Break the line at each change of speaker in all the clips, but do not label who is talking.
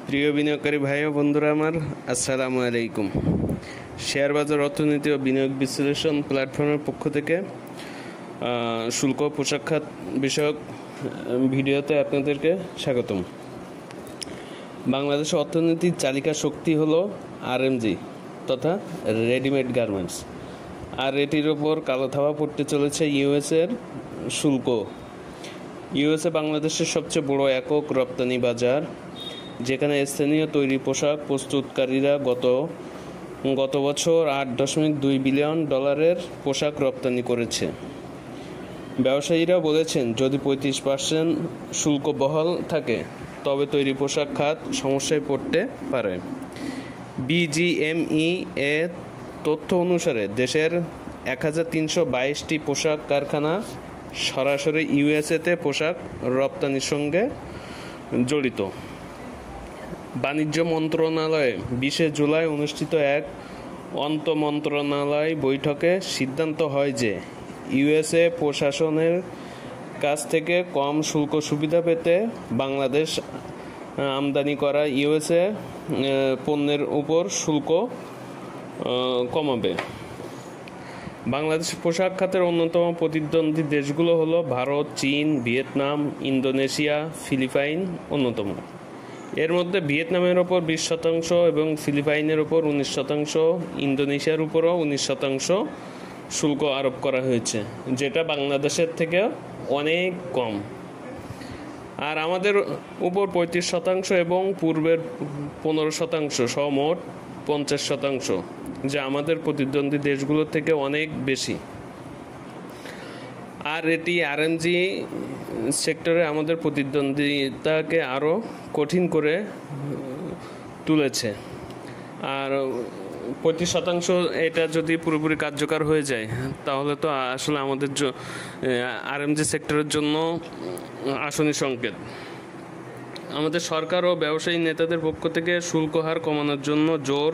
প্রিয় বিনিয়োগকারী ভাই ও বন্ধুরা আমার, আসসালামু আলাইকুম। শেয়ার বাজার অর্থনীতি ও বিনিয়োগ বিশ্লেষণ প্ল্যাটফর্মের পক্ষ থেকে শুল্ক পোশাক খাত বিষয়ক ভিডিওতে আপনাদেরকে স্বাগতম। বাংলাদেশের অর্থনীতির চালিকা শক্তি হলো আরএমজি তথা রেডিমেড গার্মেন্টস, আর এটির ওপর কালো থাবা পড়তে চলেছে ইউএসের শুল্ক। ইউএসএ বাংলাদেশের সবচেয়ে বড় একক রপ্তানি বাজার, যেখানে স্থানীয় তৈরি পোশাক প্রস্তুতকারীরা গত বছর $8.2 বিলিয়ন পোশাক রপ্তানি করেছে। ব্যবসায়ীরা বলেছেন, যদি 35% শুল্ক বহাল থাকে তবে তৈরি পোশাক খাত সমস্যায় পড়তে পারে। বিজিএমই এর তথ্য অনুসারে দেশের 1322টি পোশাক কারখানা সরাসরি ইউএসএতে পোশাক রপ্তানির সঙ্গে জড়িত। বাণিজ্য মন্ত্রণালয়ে 20 জুলাই অনুষ্ঠিত এক আন্তঃমন্ত্রণালয় বৈঠকে সিদ্ধান্ত হয় যে ইউএসএ প্রশাসনের কাছ থেকে কম শুল্ক সুবিধা পেতে বাংলাদেশ আমদানি করা ইউএসএ পণ্যের উপর শুল্ক কমাবে। বাংলাদেশের পোশাক খাতের অন্যতম প্রতিদ্বন্দ্বী দেশগুলো হলো ভারত, চীন, ভিয়েতনাম, ইন্দোনেশিয়া, ফিলিপাইন অন্যতম। এর মধ্যে ভিয়েতনামের ওপর 20% এবং ফিলিপাইনের ওপর 19%, ইন্দোনেশিয়ার উপরও 19% শুল্ক আরোপ করা হয়েছে, যেটা বাংলাদেশের থেকে অনেক কম। আর আমাদের উপর 35% এবং পূর্বের 15% সহ মোট 50%, যা আমাদের প্রতিদ্বন্দ্বী দেশগুলোর থেকে অনেক বেশি। আর এটি আরএমজি সেক্টরে আমাদের প্রতিদ্বন্দ্বিতাকে আরও কঠিন করে তুলেছে। আর 35% এটা যদি পুরোপুরি কার্যকর হয়ে যায় তাহলে তো আসলে আমাদের আরএমজি সেক্টরের জন্য আসন্ন সংকেত। আমাদের সরকার ও ব্যবসায়ী নেতাদের পক্ষ থেকে শুল্ক হার কমানোর জন্য জোর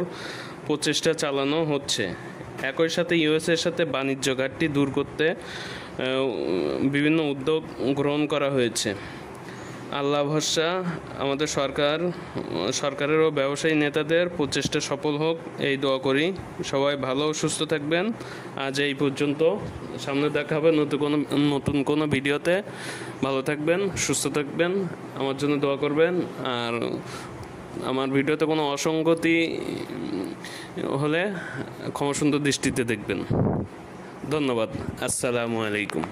প্রচেষ্টা চালানো হচ্ছে। একই সাথে ইউএসের সাথে বাণিজ্য ঘাটতি দূর করতে বিভিন্ন উদ্যোগ গ্রহণ করা হয়েছে। আল্লাহ ভরসা, আমাদের সরকারের ও ব্যবসায়ী নেতাদের প্রচেষ্টা সফল হোক, এই দোয়া করি। সবাই ভালো ও সুস্থ থাকবেন। আজ এই পর্যন্ত, সামনে দেখা হবে নতুন কোনো ভিডিওতে। ভালো থাকবেন, সুস্থ থাকবেন, আমার জন্য দোয়া করবেন। আর আমার ভিডিওতে কোনো অসঙ্গতি হলে ক্ষমা সুন্দর দৃষ্টিতে দেখবেন। ধন্যবাদ। আসসালামু আলাইকুম।